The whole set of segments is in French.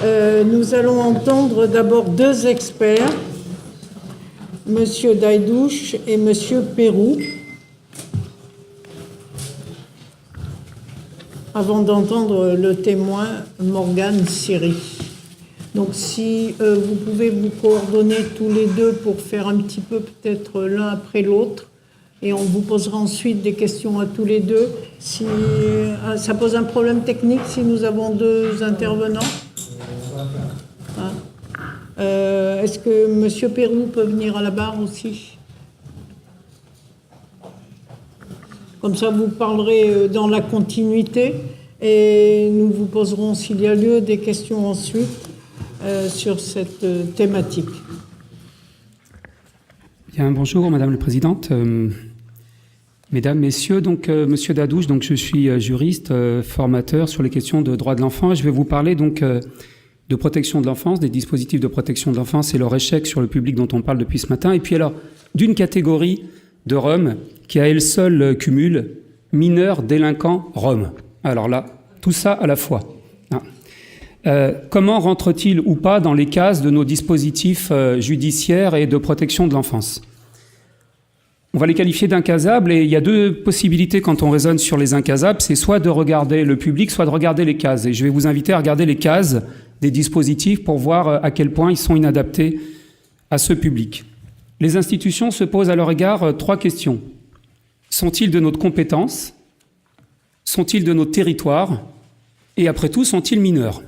Nous allons entendre d'abord deux experts, Monsieur Daidouche et Monsieur Pérou, avant d'entendre le témoin Morgane Siri. Donc si vous pouvez vous coordonner tous les deux pour faire un petit peu peut-être l'un après l'autre, et on vous posera ensuite des questions à tous les deux. Si ça pose un problème technique si nous avons deux intervenants. Est-ce que Monsieur Pérou peut venir à la barre aussi? Comme ça, vous parlerez dans la continuité et nous vous poserons, s'il y a lieu, des questions ensuite sur cette thématique. Bien, bonjour, Madame la Présidente. Mesdames, Messieurs, donc Monsieur Daidouche, donc je suis juriste, formateur sur les questions de droits de l'enfant. Je vais vous parler donc de protection de l'enfance, des dispositifs de protection de l'enfance et leur échec sur le public dont on parle depuis ce matin. Et puis alors, d'une catégorie de Roms qui à elle seule cumule mineurs, délinquants, Roms. Alors là, tout ça à la fois. Comment rentre-t-il ou pas dans les cases de nos dispositifs judiciaires et de protection de l'enfance? On va les qualifier d'incasables et il y a deux possibilités quand on raisonne sur les incasables, c'est soit de regarder le public, soit de regarder les cases. Et je vais vous inviter à regarder les cases des dispositifs pour voir à quel point ils sont inadaptés à ce public. Les institutions se posent à leur égard trois questions. Sont-ils de notre compétence? Sont-ils de notre territoire? Et après tout, sont-ils mineurs?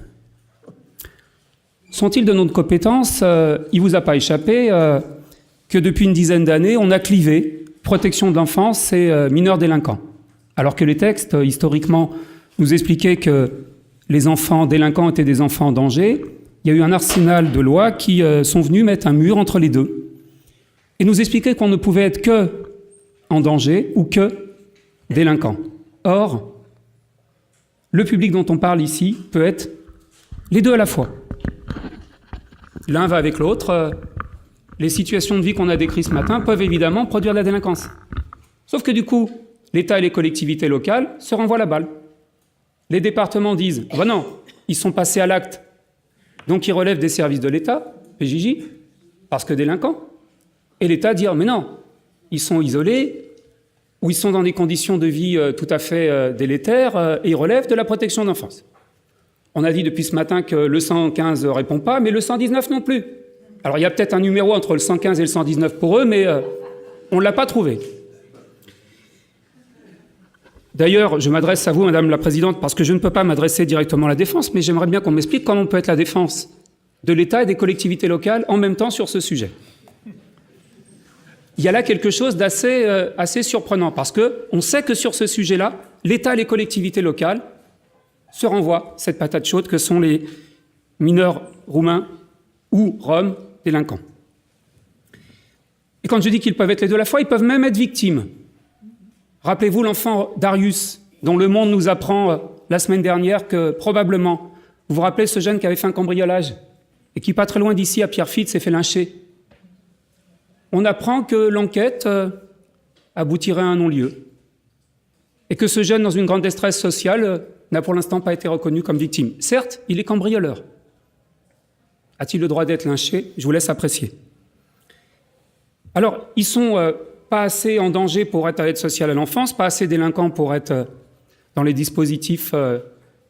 Sont-ils de notre compétence? Il ne vous a pas échappé que depuis une dizaine d'années, on a clivé protection de l'enfance et mineurs délinquants. Alors que les textes, historiquement, nous expliquaient que les enfants délinquants étaient des enfants en danger, il y a eu un arsenal de lois qui sont venus mettre un mur entre les deux et nous expliquaient qu'on ne pouvait être que en danger ou que délinquant. Or, le public dont on parle ici peut être les deux à la fois. L'un va avec l'autre. Les situations de vie qu'on a décrites ce matin peuvent évidemment produire de la délinquance. Sauf que du coup, l'État et les collectivités locales se renvoient la balle. Les départements disent « non, ils sont passés à l'acte, donc ils relèvent des services de l'État, PJJ, parce que délinquants. » Et l'État dit « mais non, ils sont isolés, ou ils sont dans des conditions de vie tout à fait délétères, et ils relèvent de la protection d'enfance. » On a dit depuis ce matin que le 115 ne répond pas, mais le 119 non plus. Alors il y a peut-être un numéro entre le 115 et le 119 pour eux, mais on ne l'a pas trouvé. D'ailleurs, je m'adresse à vous, Madame la Présidente, parce que je ne peux pas m'adresser directement à la défense, mais j'aimerais bien qu'on m'explique comment on peut être la défense de l'État et des collectivités locales en même temps sur ce sujet. Il y a là quelque chose d'assez surprenant, parce qu'on sait que sur ce sujet-là, l'État et les collectivités locales se renvoient cette patate chaude que sont les mineurs roumains ou roms délinquants. Et quand je dis qu'ils peuvent être les deux à la fois, ils peuvent même être victimes. Rappelez-vous l'enfant Darius, dont Le Monde nous apprend la semaine dernière que probablement, vous vous rappelez ce jeune qui avait fait un cambriolage et qui, pas très loin d'ici, à Pierrefitte, s'est fait lyncher. On apprend que l'enquête aboutirait à un non-lieu et que ce jeune, dans une grande détresse sociale, n'a pour l'instant pas été reconnu comme victime. Certes, il est cambrioleur. A-t-il le droit d'être lynché? Je vous laisse apprécier. Alors, ils sont pas assez en danger pour être à l'aide sociale à l'enfance, pas assez délinquants pour être dans les dispositifs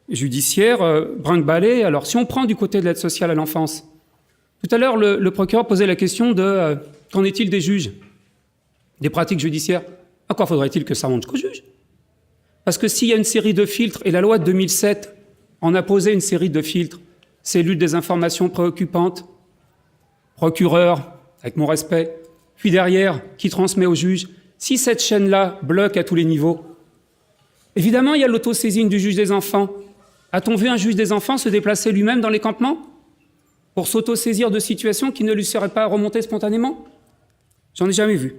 judiciaires, brinque-ballés. Alors, si on prend du côté de l'aide sociale à l'enfance, tout à l'heure, le procureur posait la question de qu'en est-il des juges, des pratiques judiciaires? Encore faudrait-il que ça monte jusqu'au juge? Parce que s'il y a une série de filtres, et la loi de 2007 en a posé une série de filtres, cellule des informations préoccupantes, procureur, avec mon respect, puis derrière, qui transmet au juge, si cette chaîne-là bloque à tous les niveaux, évidemment, il y a l'autosaisine du juge des enfants. A-t-on vu un juge des enfants se déplacer lui-même dans les campements pour s'autosaisir de situations qui ne lui seraient pas remontées spontanément? J'en ai jamais vu.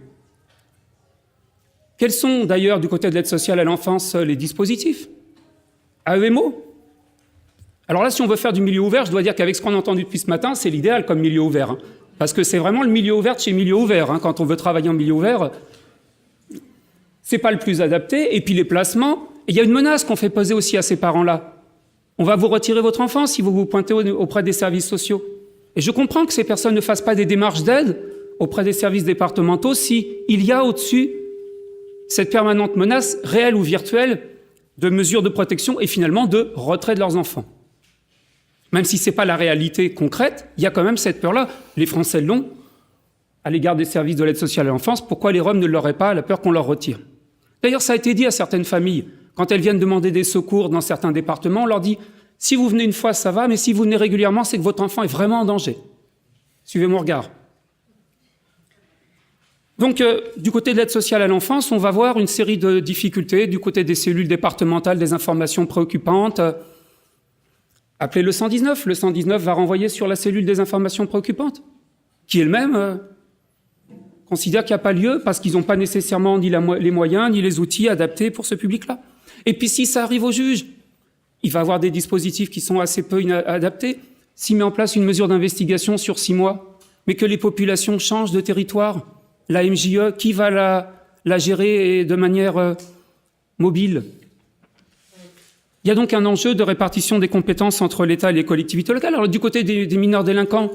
Quels sont d'ailleurs, du côté de l'aide sociale à l'enfance, les dispositifs? AEMO? Alors là, si on veut faire du milieu ouvert, je dois dire qu'avec ce qu'on a entendu depuis ce matin, c'est l'idéal comme milieu ouvert. Parce que c'est vraiment le milieu ouvert de chez milieu ouvert. Quand on veut travailler en milieu ouvert, c'est pas le plus adapté. Et puis les placements, il y a une menace qu'on fait poser aussi à ces parents-là. On va vous retirer votre enfant si vous vous pointez auprès des services sociaux. Et je comprends que ces personnes ne fassent pas des démarches d'aide auprès des services départementaux si il y a au-dessus cette permanente menace, réelle ou virtuelle, de mesures de protection et finalement de retrait de leurs enfants. Même si ce n'est pas la réalité concrète, il y a quand même cette peur-là. Les Français l'ont à l'égard des services de l'aide sociale à l'enfance. Pourquoi les Roms ne l'auraient pas, la peur qu'on leur retire? D'ailleurs, ça a été dit à certaines familles. Quand elles viennent demander des secours dans certains départements, on leur dit « Si vous venez une fois, ça va, mais si vous venez régulièrement, c'est que votre enfant est vraiment en danger. Suivez mon regard. » Donc, du côté de l'aide sociale à l'enfance, on va voir une série de difficultés. Du côté des cellules départementales, des informations préoccupantes. Appelez le 119. Le 119 va renvoyer sur la cellule des informations préoccupantes, qui elle-même considère qu'il n'y a pas lieu parce qu'ils n'ont pas nécessairement ni les moyens ni les outils adaptés pour ce public-là. Et puis, si ça arrive au juge, il va avoir des dispositifs qui sont assez peu adaptés. S'il met en place une mesure d'investigation sur 6 mois, mais que les populations changent de territoire, la MJE, qui va la gérer de manière mobile? Il y a donc un enjeu de répartition des compétences entre l'État et les collectivités locales. Alors, du côté des mineurs délinquants,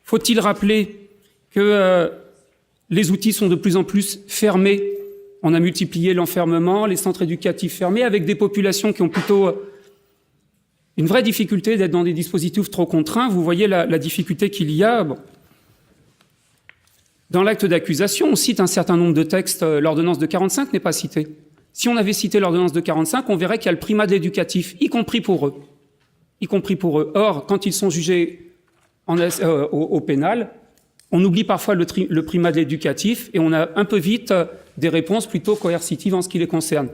faut-il rappeler que les outils sont de plus en plus fermés? On a multiplié l'enfermement, les centres éducatifs fermés, avec des populations qui ont plutôt une vraie difficulté d'être dans des dispositifs trop contraints. Vous voyez la difficulté qu'il y a. Bon. Dans l'acte d'accusation, on cite un certain nombre de textes. L'ordonnance de 45 n'est pas citée. Si on avait cité l'ordonnance de 45, on verrait qu'il y a le primat de l'éducatif, y compris pour eux. Y compris pour eux. Or, quand ils sont jugés au pénal, on oublie parfois le primat de l'éducatif et on a un peu vite des réponses plutôt coercitives en ce qui les concerne.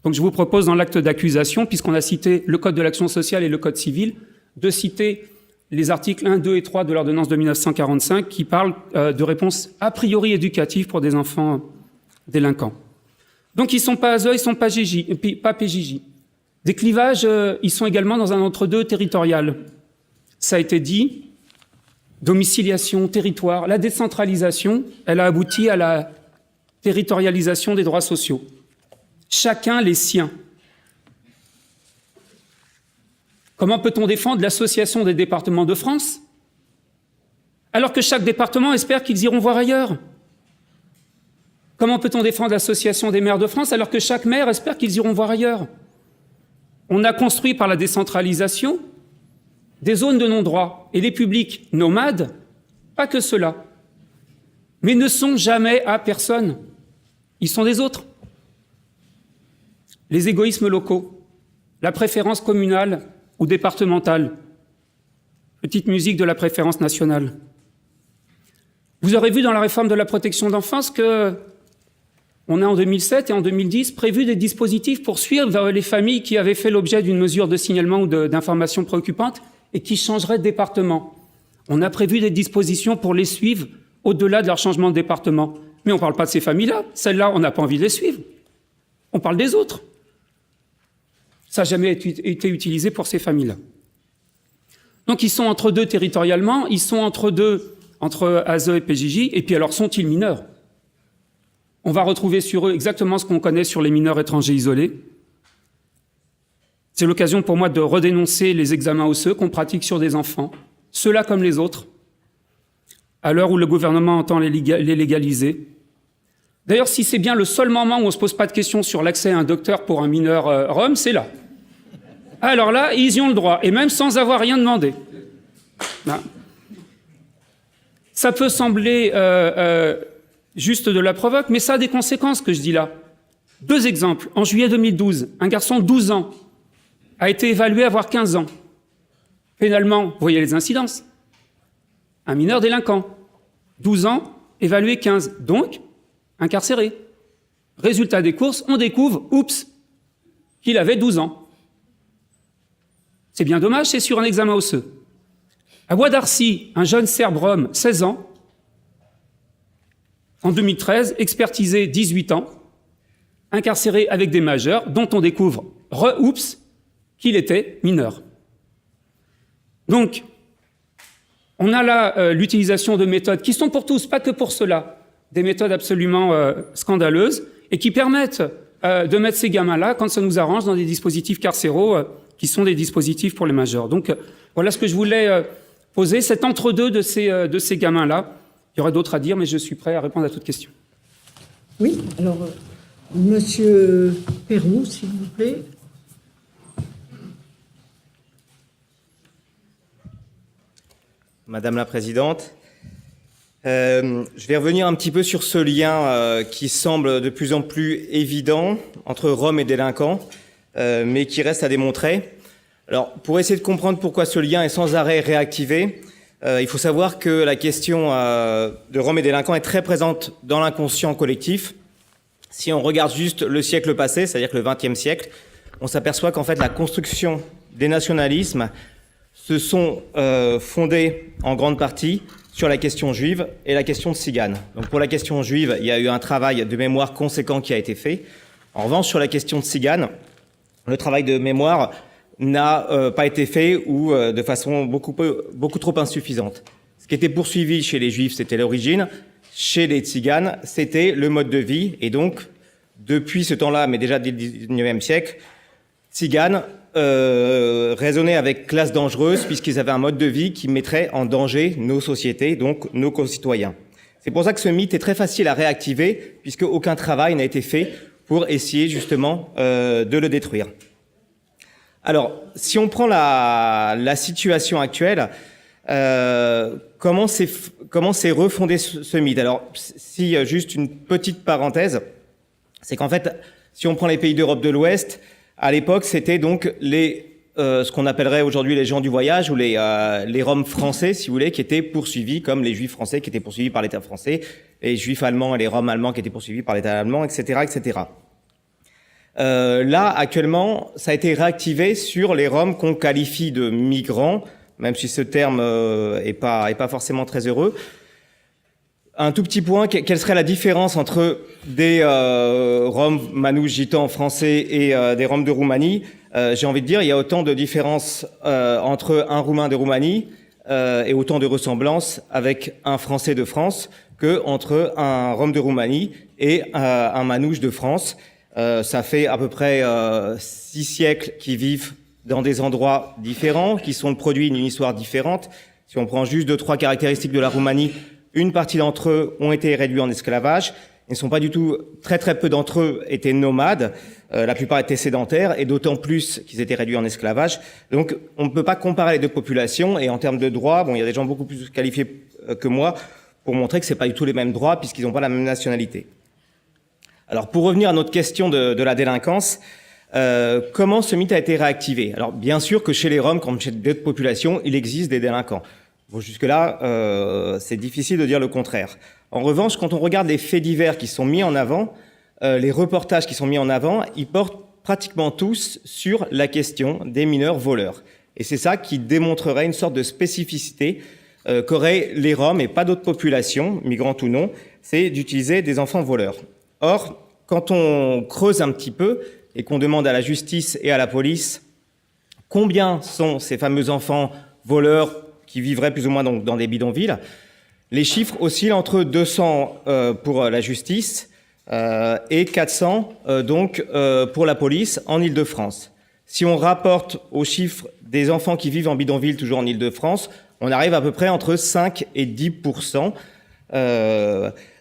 Donc je vous propose dans l'acte d'accusation, puisqu'on a cité le Code de l'action sociale et le Code civil, de citer les articles 1, 2 et 3 de l'ordonnance de 1945 qui parlent de réponses a priori éducatives pour des enfants délinquants. Donc ils ne sont pas ASE, ils ne sont pas PJJ. Des clivages, ils sont également dans un entre-deux territorial. Ça a été dit, domiciliation, territoire, la décentralisation, elle a abouti à la territorialisation des droits sociaux. Chacun les siens. Comment peut-on défendre l'association des départements de France alors que chaque département espère qu'ils iront voir ailleurs? Comment peut-on défendre l'association des maires de France alors que chaque maire espère qu'ils iront voir ailleurs? On a construit par la décentralisation des zones de non-droit et les publics nomades, pas que ceux-là, mais ne sont jamais à personne. Ils sont des autres. Les égoïsmes locaux, la préférence communale ou départementale, petite musique de la préférence nationale. Vous aurez vu dans la réforme de la protection d'enfance que on a en 2007 et en 2010 prévu des dispositifs pour suivre les familles qui avaient fait l'objet d'une mesure de signalement ou d'information préoccupante et qui changeraient de département. On a prévu des dispositions pour les suivre au-delà de leur changement de département. Mais on ne parle pas de ces familles-là. Celles-là, on n'a pas envie de les suivre. On parle des autres. Ça n'a jamais été utilisé pour ces familles-là. Donc ils sont entre deux territorialement, ils sont entre deux, entre ASE et PJJ, et puis alors sont-ils mineurs? On va retrouver sur eux exactement ce qu'on connaît sur les mineurs étrangers isolés. C'est l'occasion pour moi de redénoncer les examens osseux qu'on pratique sur des enfants, ceux-là comme les autres, à l'heure où le gouvernement entend les légaliser. D'ailleurs, si c'est bien le seul moment où on ne se pose pas de questions sur l'accès à un docteur pour un mineur rom, c'est là. Alors là, ils y ont le droit, et même sans avoir rien demandé. Ben, ça peut sembler juste de la provoque, mais ça a des conséquences que je dis là. 2 exemples. En juillet 2012, un garçon de 12 ans a été évalué à avoir 15 ans. Pénalement, vous voyez les incidences. Un mineur délinquant, 12 ans, évalué 15, donc incarcéré. Résultat des courses, on découvre, oups, qu'il avait 12 ans. C'est bien dommage, c'est sur un examen osseux. À Bois d'Arcy, un jeune Serbe rom, 16 ans, en 2013, expertisé 18 ans, incarcéré avec des majeurs, dont on découvre, oups, qu'il était mineur. Donc, on a là l'utilisation de méthodes qui sont pour tous, pas que pour ceux-là, des méthodes absolument scandaleuses et qui permettent de mettre ces gamins-là, quand ça nous arrange, dans des dispositifs carcéraux qui sont des dispositifs pour les majeurs. Donc voilà ce que je voulais poser, cet entre-deux de ces gamins-là. Il y aurait d'autres à dire, mais je suis prêt à répondre à toute question. Oui, alors, Monsieur Perroux, s'il vous plaît. Madame la Présidente, je vais revenir un petit peu sur ce lien qui semble de plus en plus évident entre Roms et délinquants, mais qui reste à démontrer. Alors, pour essayer de comprendre pourquoi ce lien est sans arrêt réactivé, il faut savoir que la question de Roms et délinquants est très présente dans l'inconscient collectif. Si on regarde juste le siècle passé, c'est-à-dire que le XXe siècle, on s'aperçoit qu'en fait la construction des nationalismes se sont fondés en grande partie sur la question juive et la question de tzigane. Donc pour la question juive, il y a eu un travail de mémoire conséquent qui a été fait. En revanche, sur la question de tzigane, le travail de mémoire n'a pas été fait ou de façon beaucoup trop insuffisante. Ce qui était poursuivi chez les juifs, c'était l'origine. Chez les tziganes, c'était le mode de vie. Et donc, depuis ce temps-là, mais déjà dès le XIXe siècle, tziganes raisonnaient avec classe dangereuse puisqu'ils avaient un mode de vie qui mettrait en danger nos sociétés, donc nos concitoyens. C'est pour ça que ce mythe est très facile à réactiver puisque aucun travail n'a été fait pour essayer justement de le détruire. Alors, si on prend la situation actuelle, comment s'est refondé ce mythe? Alors, si juste une petite parenthèse, c'est qu'en fait, si on prend les pays d'Europe de l'Ouest, à l'époque, c'était donc ce qu'on appellerait aujourd'hui les gens du voyage ou les Roms français, si vous voulez, qui étaient poursuivis, comme les Juifs français qui étaient poursuivis par l'État français, les Juifs allemands et les Roms allemands qui étaient poursuivis par l'État allemand, etc., etc. Là, actuellement, ça a été réactivé sur les Roms qu'on qualifie de migrants, même si ce terme est pas forcément très heureux. Un tout petit point, quelle serait la différence entre des Roms manouches gitans français et des Roms de Roumanie? J'ai envie de dire, il y a autant de différences entre un Roumain de Roumanie et autant de ressemblances avec un Français de France que entre un Rom de Roumanie et un manouche de France. Ça fait à peu près 6 siècles qu'ils vivent dans des endroits différents, qui sont le produit d'une histoire différente. Si on prend juste 2-3 caractéristiques de la Roumanie, une partie d'entre eux ont été réduits en esclavage. Ils ne sont pas du tout, très peu d'entre eux étaient nomades. La plupart étaient sédentaires et d'autant plus qu'ils étaient réduits en esclavage. Donc, on ne peut pas comparer les deux populations et en termes de droits, bon, il y a des gens beaucoup plus qualifiés que moi pour montrer que c'est pas du tout les mêmes droits puisqu'ils n'ont pas la même nationalité. Alors, pour revenir à notre question de la délinquance, comment ce mythe a été réactivé? Alors, bien sûr que chez les Roms, comme chez d'autres populations, il existe des délinquants. Bon, jusque-là, c'est difficile de dire le contraire. En revanche, quand on regarde les faits divers qui sont mis en avant, les reportages qui sont mis en avant, ils portent pratiquement tous sur la question des mineurs voleurs. Et c'est ça qui démontrerait une sorte de spécificité qu'auraient les Roms et pas d'autres populations, migrantes ou non, c'est d'utiliser des enfants voleurs. Or, quand on creuse un petit peu et qu'on demande à la justice et à la police combien sont ces fameux enfants voleurs qui vivraient plus ou moins dans des bidonvilles, les chiffres oscillent entre 200 pour la justice et 400 pour la police en Île-de-France. Si on rapporte aux chiffres des enfants qui vivent en bidonville, toujours en Île-de-France, on arrive à peu près entre 5 et 10%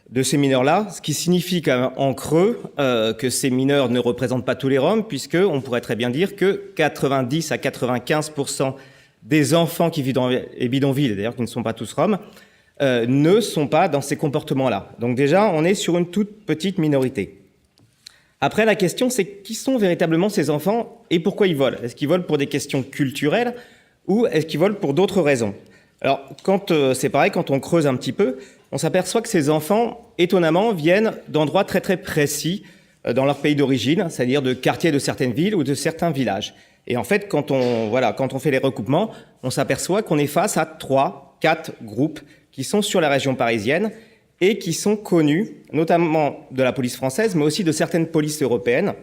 de ces mineurs-là, ce qui signifie qu'en creux que ces mineurs ne représentent pas tous les Roms, puisqu'on pourrait très bien dire que 90 à 95% des enfants qui vivent dans les bidonvilles, d'ailleurs qui ne sont pas tous Roms, ne sont pas dans ces comportements-là. Donc déjà, on est sur une toute petite minorité. Après, la question, c'est qui sont véritablement ces enfants et pourquoi ils volent? Est-ce qu'ils volent pour des questions culturelles ou est-ce qu'ils volent pour d'autres raisons? Alors, c'est pareil, quand on creuse un petit peu, on s'aperçoit que ces enfants, étonnamment, viennent d'endroits très précis dans leur pays d'origine, c'est-à-dire de quartiers de certaines villes ou de certains villages. Et en fait, quand on fait les recoupements, on s'aperçoit qu'on est face à 3-4 groupes qui sont sur la région parisienne et qui sont connus, notamment de la police française, mais aussi de certaines polices européennes,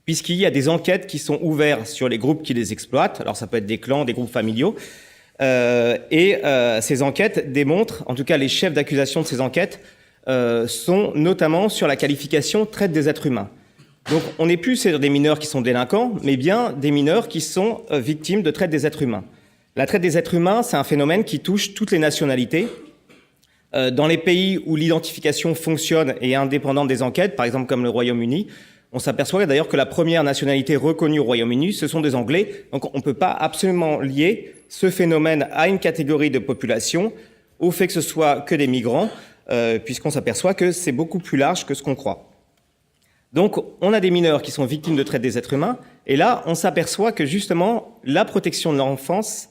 puisqu'il y a des enquêtes qui sont ouvertes sur les groupes qui les exploitent. Alors ça peut être des clans, des groupes familiaux. Ces enquêtes démontrent, en tout cas les chefs d'accusation de ces enquêtes, sont notamment sur la qualification traite des êtres humains. Donc on n'est plus sur des mineurs qui sont délinquants, mais bien des mineurs qui sont victimes de traite des êtres humains. La traite des êtres humains, c'est un phénomène qui touche toutes les nationalités. Dans les pays où l'identification fonctionne et est indépendante des enquêtes, par exemple comme le Royaume-Uni, on s'aperçoit d'ailleurs que la première nationalité reconnue au Royaume-Uni, ce sont des Anglais. Donc on ne peut pas absolument lier ce phénomène à une catégorie de population, au fait que ce soit que des migrants, puisqu'on s'aperçoit que c'est beaucoup plus large que ce qu'on croit. Donc on a des mineurs qui sont victimes de traite des êtres humains, et là on s'aperçoit que justement la protection de l'enfance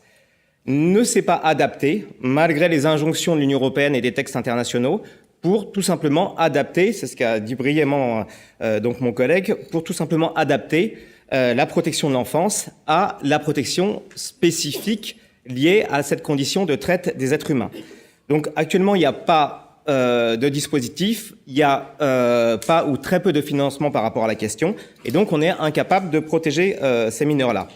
ne s'est pas adaptée, malgré les injonctions de l'Union européenne et des textes internationaux, pour tout simplement adapter, c'est ce qu'a dit brillamment donc mon collègue, pour tout simplement adapter la protection de l'enfance à la protection spécifique liée à cette condition de traite des êtres humains. Donc actuellement, il n'y a pas de dispositif, il n'y a pas ou très peu de financement par rapport à la question, et donc on est incapable de protéger ces mineurs-là.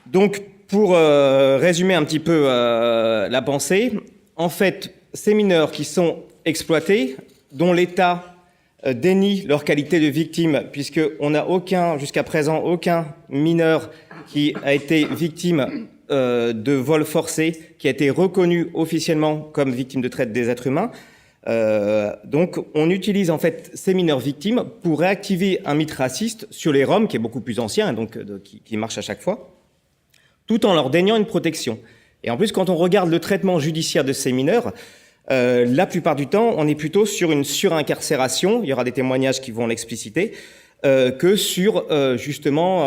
Donc, pour résumer un petit peu la pensée, en fait, ces mineurs qui sont exploités, dont l'État dénie leur qualité de victime, puisqu'on n'a jusqu'à présent, aucun mineur qui a été victime de vol forcé, qui a été reconnu officiellement comme victime de traite des êtres humains. Donc, on utilise en fait ces mineurs victimes pour réactiver un mythe raciste sur les Roms, qui est beaucoup plus ancien, et donc qui marche à chaque fois, tout en leur déniant une protection. Et en plus, quand on regarde le traitement judiciaire de ces mineurs, la plupart du temps, on est plutôt sur une surincarcération, il y aura des témoignages qui vont l'expliciter, que sur justement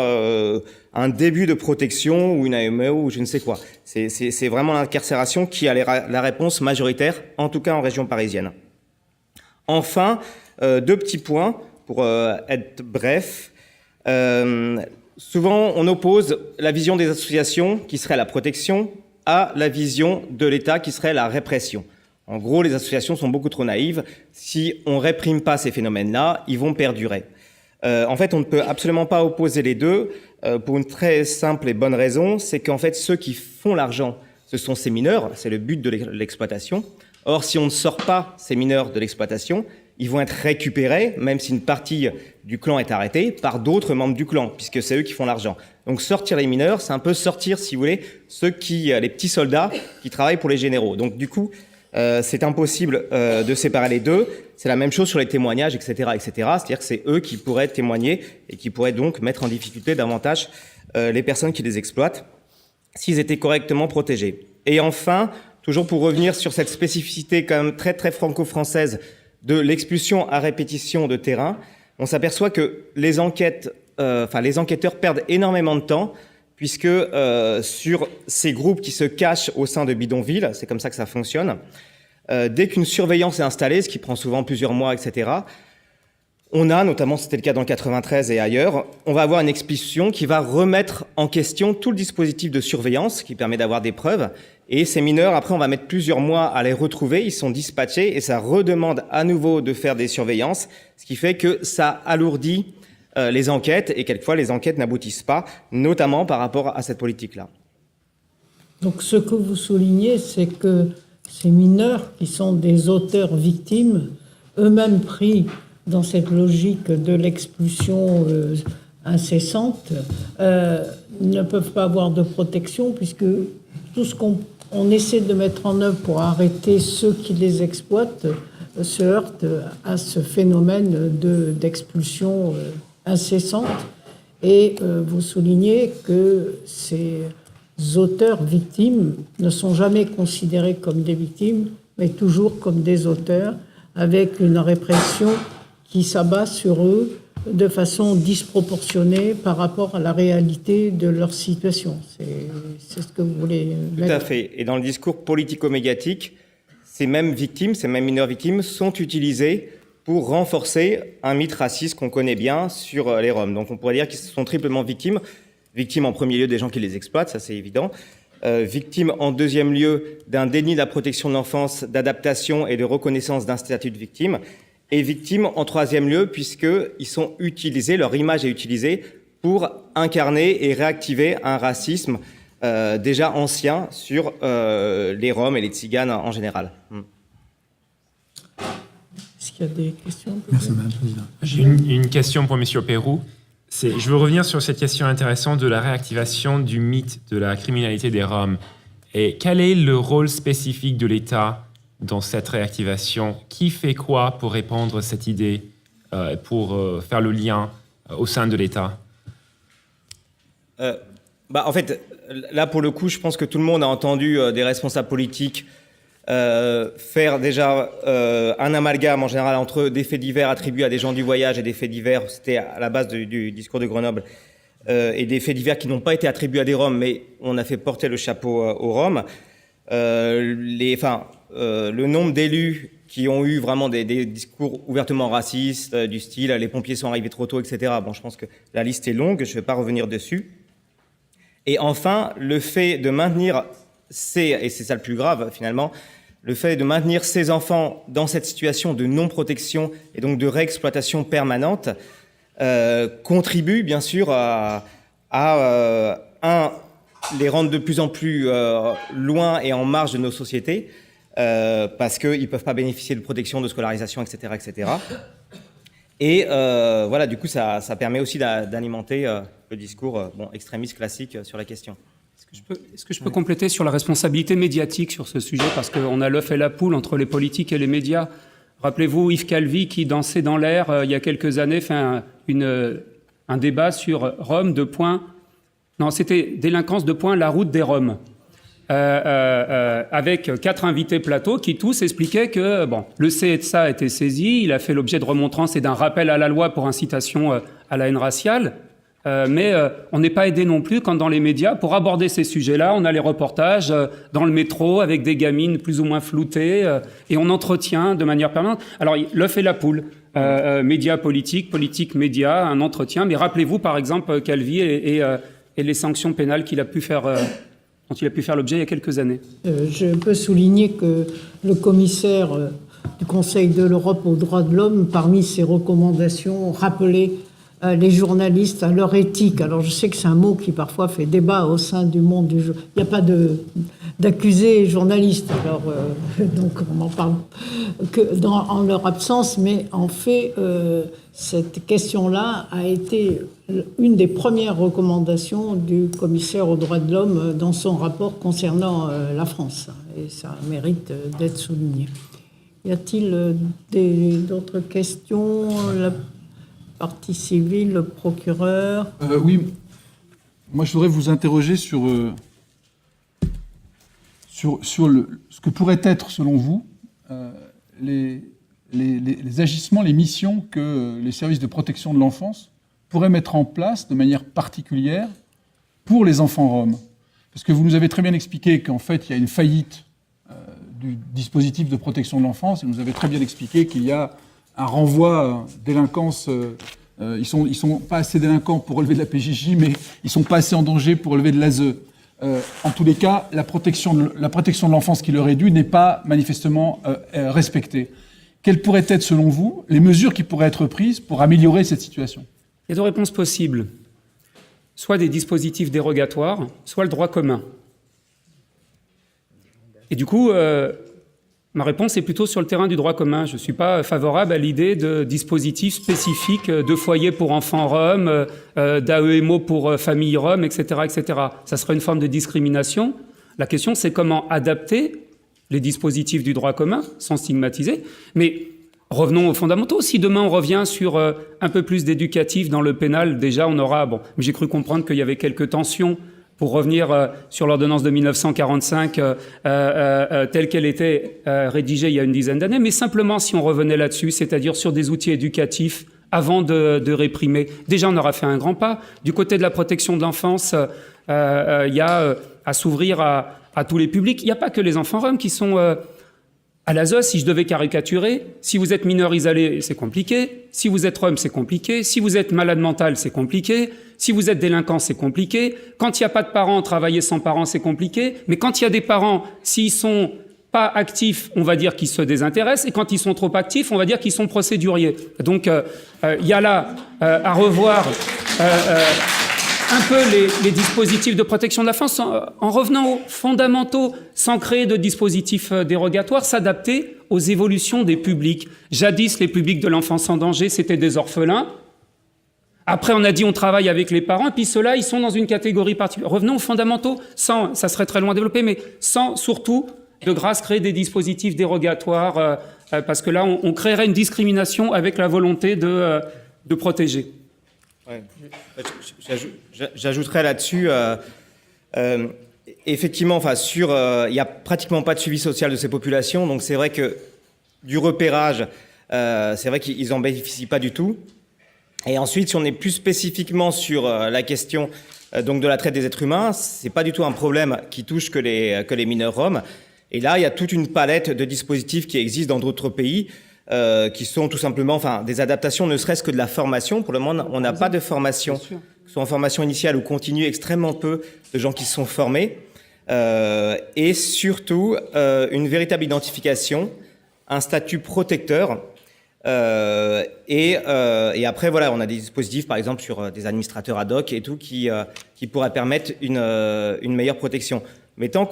un début de protection ou une AME ou je ne sais quoi. C'est vraiment l'incarcération qui a la réponse majoritaire, en tout cas en région parisienne. Enfin, deux petits points pour être bref. Souvent, on oppose la vision des associations, qui serait la protection, à la vision de l'État, qui serait la répression. En gros, les associations sont beaucoup trop naïves. Si on réprime pas ces phénomènes-là, ils vont perdurer. En fait, on ne peut absolument pas opposer les deux, pour une très simple et bonne raison, c'est qu'en fait, ceux qui font l'argent, ce sont ces mineurs, c'est le but de l'exploitation. Or, si on ne sort pas ces mineurs de l'exploitation, ils vont être récupérés, même si une partie du clan est arrêtée, par d'autres membres du clan, puisque c'est eux qui font l'argent. Donc sortir les mineurs, c'est un peu sortir, si vous voulez, les petits soldats qui travaillent pour les généraux. Donc du coup, c'est impossible de séparer les deux. C'est la même chose sur les témoignages, etc., etc. C'est-à-dire que c'est eux qui pourraient témoigner et qui pourraient donc mettre en difficulté davantage les personnes qui les exploitent, s'ils étaient correctement protégés. Et enfin, toujours pour revenir sur cette spécificité quand même très très franco-française de l'expulsion à répétition de terrain, on s'aperçoit que les enquêteurs perdent énormément de temps, puisque sur ces groupes qui se cachent au sein de bidonvilles, c'est comme ça que ça fonctionne, dès qu'une surveillance est installée, ce qui prend souvent plusieurs mois, etc., on a, notamment c'était le cas dans le 93 et ailleurs, on va avoir une expulsion qui va remettre en question tout le dispositif de surveillance qui permet d'avoir des preuves. Et ces mineurs, après, on va mettre plusieurs mois à les retrouver, ils sont dispatchés et ça redemande à nouveau de faire des surveillances, ce qui fait que ça alourdit les enquêtes et quelquefois les enquêtes n'aboutissent pas, notamment par rapport à cette politique-là. Donc ce que vous soulignez, c'est que ces mineurs qui sont des auteurs victimes, eux-mêmes pris dans cette logique de l'expulsion incessante, ne peuvent pas avoir de protection puisque tout ce qu'on essaie de mettre en œuvre pour arrêter ceux qui les exploitent se heurte à ce phénomène d'expulsion incessante. Et vous soulignez que ces auteurs victimes ne sont jamais considérés comme des victimes, mais toujours comme des auteurs, avec une répression qui s'abat sur eux de façon disproportionnée par rapport à la réalité de leur situation. C'est ce que vous voulez dire. Tout à fait. Et dans le discours politico-médiatique, ces mêmes victimes, ces mêmes mineurs victimes sont utilisées pour renforcer un mythe raciste qu'on connaît bien sur les Roms. Donc on pourrait dire qu'ils sont triplement victimes. Victimes en premier lieu des gens qui les exploitent, ça c'est évident. Victimes en deuxième lieu d'un déni de la protection de l'enfance, d'adaptation et de reconnaissance d'un statut de victime. Et victimes en troisième lieu, puisqu'ils sont utilisés, leur image est utilisée pour incarner et réactiver un racisme déjà ancien sur les Roms et les Tziganes en général. Ce qu'il y a des questions? Merci, Madame la Présidente. J'ai une question pour M. Pérou. Je veux revenir sur cette question intéressante de la réactivation du mythe de la criminalité des Roms. Et quel est le rôle spécifique de l'État dans cette réactivation? Qui fait quoi pour répandre cette idée, pour faire le lien au sein de l'État? En fait, là, pour le coup, je pense que tout le monde a entendu des responsables politiques faire déjà un amalgame en général entre des faits divers attribués à des gens du voyage et des faits divers, c'était à la base du discours de Grenoble, et des faits divers qui n'ont pas été attribués à des Roms, mais on a fait porter le chapeau aux Roms. Le nombre d'élus qui ont eu vraiment des discours ouvertement racistes, du style « les pompiers sont arrivés trop tôt », etc. Bon, je pense que la liste est longue, je ne vais pas revenir dessus. Et enfin, le fait de maintenir et c'est ça le plus grave finalement, le fait de maintenir ces enfants dans cette situation de non-protection et donc de réexploitation permanente contribue bien sûr à les rendre de plus en plus loin et en marge de nos sociétés parce qu'ils ne peuvent pas bénéficier de protection, de scolarisation, etc. etc. Et voilà, du coup, ça permet aussi d'alimenter le discours extrémiste classique sur la question. Est-ce que je peux compléter sur la responsabilité médiatique sur ce sujet? Parce qu'on a l'œuf et la poule entre les politiques et les médias. Rappelez-vous Yves Calvi qui dansait dans l'air il y a quelques années, fait un débat sur Rome, c'était délinquance, la route des Roms. Avec 4 invités plateau qui tous expliquaient que le CSA a été saisi, il a fait l'objet de remontrances et d'un rappel à la loi pour incitation à la haine raciale. Mais on n'est pas aidé non plus quand dans les médias, pour aborder ces sujets-là, on a les reportages dans le métro avec des gamines plus ou moins floutées et on entretient de manière permanente. Alors, l'œuf et la poule, médias politiques, politique médias, un entretien. Mais rappelez-vous, par exemple, Calvi et les sanctions pénales dont il a pu faire l'objet il y a quelques années. Je peux souligner que le commissaire du Conseil de l'Europe aux droits de l'homme, parmi ses recommandations, rappelait les journalistes à leur éthique. Alors je sais que c'est un mot qui parfois fait débat au sein du monde du jeu. Il n'y a pas d'accusés journalistes, alors donc on n'en parle que en leur absence, mais en fait cette question-là a été une des premières recommandations du commissaire aux droits de l'homme dans son rapport concernant la France, et ça mérite d'être souligné. Y a-t-il d'autres questions? La partie civile, le procureur. Oui, moi je voudrais vous interroger sur ce que pourraient être, selon vous, les agissements, les missions que les services de protection de l'enfance pourraient mettre en place de manière particulière pour les enfants roms. Parce que vous nous avez très bien expliqué qu'en fait, il y a une faillite du dispositif de protection de l'enfance, et vous nous avez très bien expliqué qu'il y a un renvoi délinquance. Ils sont pas assez délinquants pour relever de la PJJ, mais ils sont pas assez en danger pour relever de l'ASE. En tous les cas, la protection de l'enfance qui leur est due n'est pas manifestement respectée. Quelles pourraient être, selon vous, les mesures qui pourraient être prises pour améliorer cette situation? Il y a 2 réponses possibles. Soit des dispositifs dérogatoires, soit le droit commun. Et du coup, ma réponse est plutôt sur le terrain du droit commun. Je ne suis pas favorable à l'idée de dispositifs spécifiques de foyers pour enfants roms, d'AEMO pour familles roms, etc., etc. Ça serait une forme de discrimination. La question, c'est comment adapter les dispositifs du droit commun sans stigmatiser. Mais revenons aux fondamentaux. Si demain on revient sur un peu plus d'éducatif dans le pénal, déjà on aura... j'ai cru comprendre qu'il y avait quelques tensions pour revenir sur l'ordonnance de 1945 telle qu'elle était rédigée il y a une dizaine d'années, mais simplement si on revenait là-dessus, c'est-à-dire sur des outils éducatifs avant de réprimer. Déjà, on aura fait un grand pas. Du côté de la protection de l'enfance, il y a à s'ouvrir à tous les publics. Il n'y a pas que les enfants roms qui sont... à l'ASE, si je devais caricaturer, si vous êtes mineur isolé, c'est compliqué. Si vous êtes rom, c'est compliqué. Si vous êtes malade mental, c'est compliqué. Si vous êtes délinquant, c'est compliqué. Quand il n'y a pas de parents, travailler sans parents, c'est compliqué. Mais quand il y a des parents, s'ils sont pas actifs, on va dire qu'ils se désintéressent. Et quand ils sont trop actifs, on va dire qu'ils sont procéduriers. Donc, il y a là à revoir... un peu les dispositifs de protection de l'enfance en revenant aux fondamentaux, sans créer de dispositifs dérogatoires, s'adapter aux évolutions des publics. Jadis, les publics de l'enfance en danger, c'était des orphelins. Après, on a dit on travaille avec les parents, et puis ceux-là, ils sont dans une catégorie particulière. Revenons aux fondamentaux, sans, ça serait très loin à développer, mais sans surtout, de grâce, créer des dispositifs dérogatoires, parce que là, on créerait une discrimination avec la volonté de protéger. Ouais. J'ajouterais là-dessus, effectivement, enfin, il n'y a pratiquement pas de suivi social de ces populations, donc c'est vrai que du repérage, c'est vrai qu'ils n'en bénéficient pas du tout. Et ensuite, si on est plus spécifiquement sur la question donc de la traite des êtres humains, c'est pas du tout un problème qui touche que les mineurs roms. Et là, il y a toute une palette de dispositifs qui existent dans d'autres pays, qui sont tout simplement, enfin, des adaptations, ne serait-ce que de la formation. Pour le moment, on n'a pas de formation, que ce soit en formation initiale ou continue, extrêmement peu de gens qui se sont formés, et surtout une véritable identification, un statut protecteur. Et après, voilà, on a des dispositifs, par exemple, sur des administrateurs ad hoc et tout, qui pourraient permettre une meilleure protection. Mais tant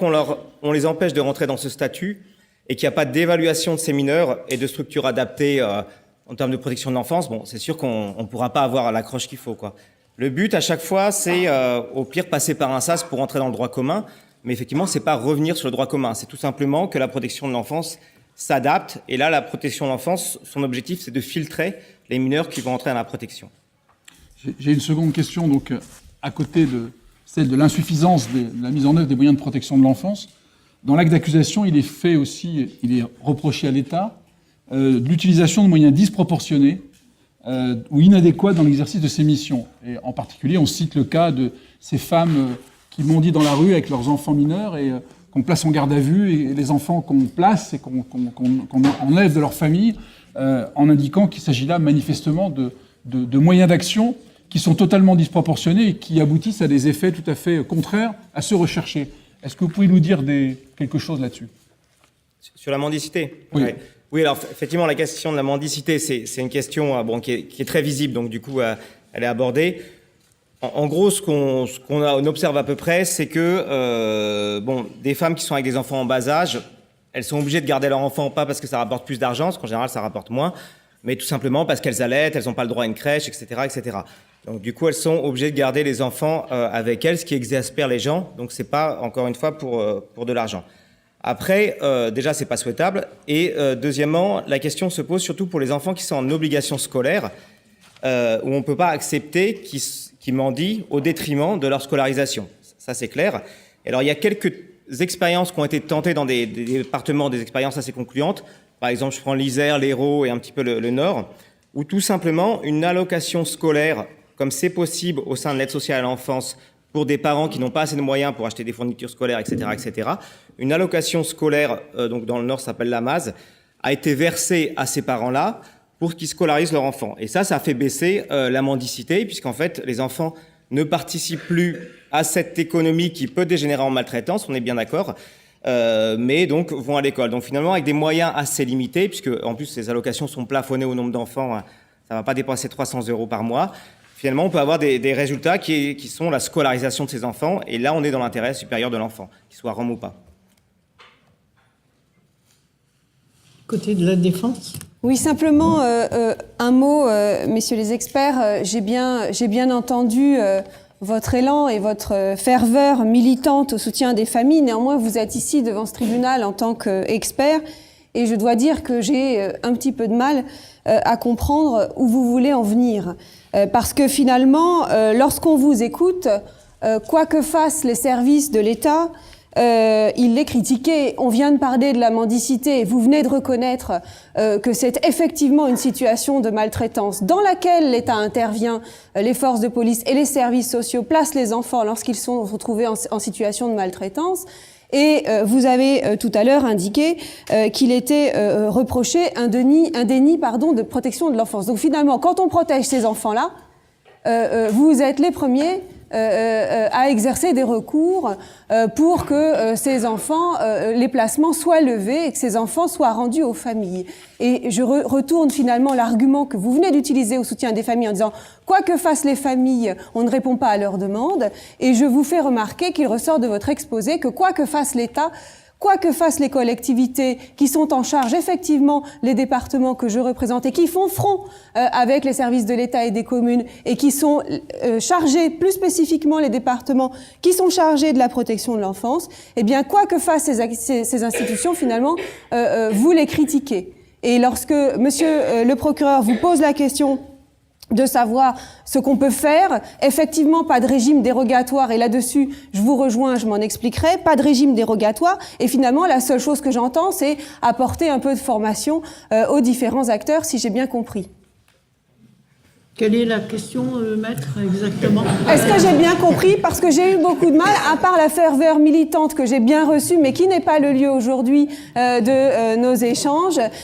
on les empêche de rentrer dans ce statut et qu'il n'y a pas d'évaluation de ces mineurs et de structures adaptées en termes de protection de l'enfance, bon, c'est sûr qu'on ne pourra pas avoir l'accroche qu'il faut, quoi. Le but, à chaque fois, c'est au pire passer par un sas pour entrer dans le droit commun. Mais effectivement, c'est pas revenir sur le droit commun. C'est tout simplement que la protection de l'enfance s'adapte. Et là, la protection de l'enfance, son objectif, c'est de filtrer les mineurs qui vont entrer dans la protection. J'ai une seconde question, donc, à côté de celle de l'insuffisance de la mise en œuvre des moyens de protection de l'enfance. Dans l'acte d'accusation, il est reproché à l'État de l'utilisation de moyens disproportionnés ou inadéquats dans l'exercice de ses missions. Et en particulier, on cite le cas de ces femmes qui mendient dans la rue avec leurs enfants mineurs et qu'on place en garde à vue, et les enfants qu'on place et qu'on enlève de leur famille, en indiquant qu'il s'agit là manifestement de moyens d'action qui sont totalement disproportionnés et qui aboutissent à des effets tout à fait contraires à ceux recherchés. Est-ce que vous pouvez nous dire quelque chose là-dessus ? Sur la mendicité ? Oui. Ouais. Oui, alors effectivement, la question de la mendicité, c'est une question qui est très visible, donc du coup, elle est abordée. En gros, ce qu'on observe à peu près, c'est que des femmes qui sont avec des enfants en bas âge, elles sont obligées de garder leur enfant, pas parce que ça rapporte plus d'argent, parce qu'en général, ça rapporte moins, mais tout simplement parce qu'elles allaitent, elles n'ont pas le droit à une crèche, etc., etc. Donc du coup, elles sont obligées de garder les enfants avec elles, ce qui exaspère les gens. Donc c'est pas, encore une fois, pour de l'argent. Après, déjà, c'est pas souhaitable. Et deuxièmement, la question se pose surtout pour les enfants qui sont en obligation scolaire, où on peut pas accepter qu'ils mendient au détriment de leur scolarisation. Ça, c'est clair. Et alors, il y a quelques expériences qui ont été tentées dans des départements, des expériences assez concluantes. Par exemple, je prends l'Isère, l'Hérault et un petit peu le Nord, où tout simplement, une allocation scolaire, comme c'est possible au sein de l'aide sociale à l'enfance, pour des parents qui n'ont pas assez de moyens pour acheter des fournitures scolaires, etc., etc., une allocation scolaire, donc dans le Nord, ça s'appelle l'AMAZ, a été versée à ces parents-là pour qu'ils scolarisent leur enfant. Et ça a fait baisser la mendicité, puisqu'en fait, les enfants ne participent plus à cette économie qui peut dégénérer en maltraitance, on est bien d'accord, mais donc vont à l'école. Donc finalement, avec des moyens assez limités, puisque en plus ces allocations sont plafonnées au nombre d'enfants, ça ne va pas dépasser 300 € par mois, finalement on peut avoir des résultats qui sont la scolarisation de ces enfants, et là on est dans l'intérêt supérieur de l'enfant, qu'il soit rom ou pas. Côté de la défense ? Oui, simplement un mot, messieurs les experts. J'ai bien entendu votre élan et votre ferveur militante au soutien des familles. Néanmoins, vous êtes ici devant ce tribunal en tant qu'expert, et je dois dire que j'ai un petit peu de mal à comprendre où vous voulez en venir. Parce que finalement, lorsqu'on vous écoute, quoi que fassent les services de l'État, il est critiqué. On vient de parler de la mendicité. Vous venez de reconnaître que c'est effectivement une situation de maltraitance dans laquelle l'État intervient, les forces de police et les services sociaux placent les enfants lorsqu'ils sont retrouvés en situation de maltraitance. Et vous avez tout à l'heure indiqué qu'il était reproché un déni de protection de l'enfance. Donc finalement, quand on protège ces enfants-là, vous êtes les premiers à exercer des recours pour que ces enfants, les placements soient levés et que ces enfants soient rendus aux familles. Et je retourne finalement l'argument que vous venez d'utiliser au soutien des familles en disant « quoi que fassent les familles, on ne répond pas à leurs demandes ». Et je vous fais remarquer qu'il ressort de votre exposé que quoi que fasse l'État, quoi que fassent les collectivités qui sont en charge, effectivement, les départements que je représente et qui font front avec les services de l'État et des communes et qui sont chargés, plus spécifiquement les départements qui sont chargés de la protection de l'enfance, eh bien, quoi que fassent ces institutions, finalement, vous les critiquez. Et lorsque monsieur le procureur vous pose la question de savoir ce qu'on peut faire. Effectivement, pas de régime dérogatoire, et là-dessus, je vous rejoins, je m'en expliquerai, pas de régime dérogatoire, et finalement, la seule chose que j'entends, c'est apporter un peu de formation aux différents acteurs, si j'ai bien compris. Quelle est la question, maître, exactement? Est-ce que j'ai bien compris? Parce que j'ai eu beaucoup de mal, à part la ferveur militante que j'ai bien reçue, mais qui n'est pas le lieu aujourd'hui de nos échanges.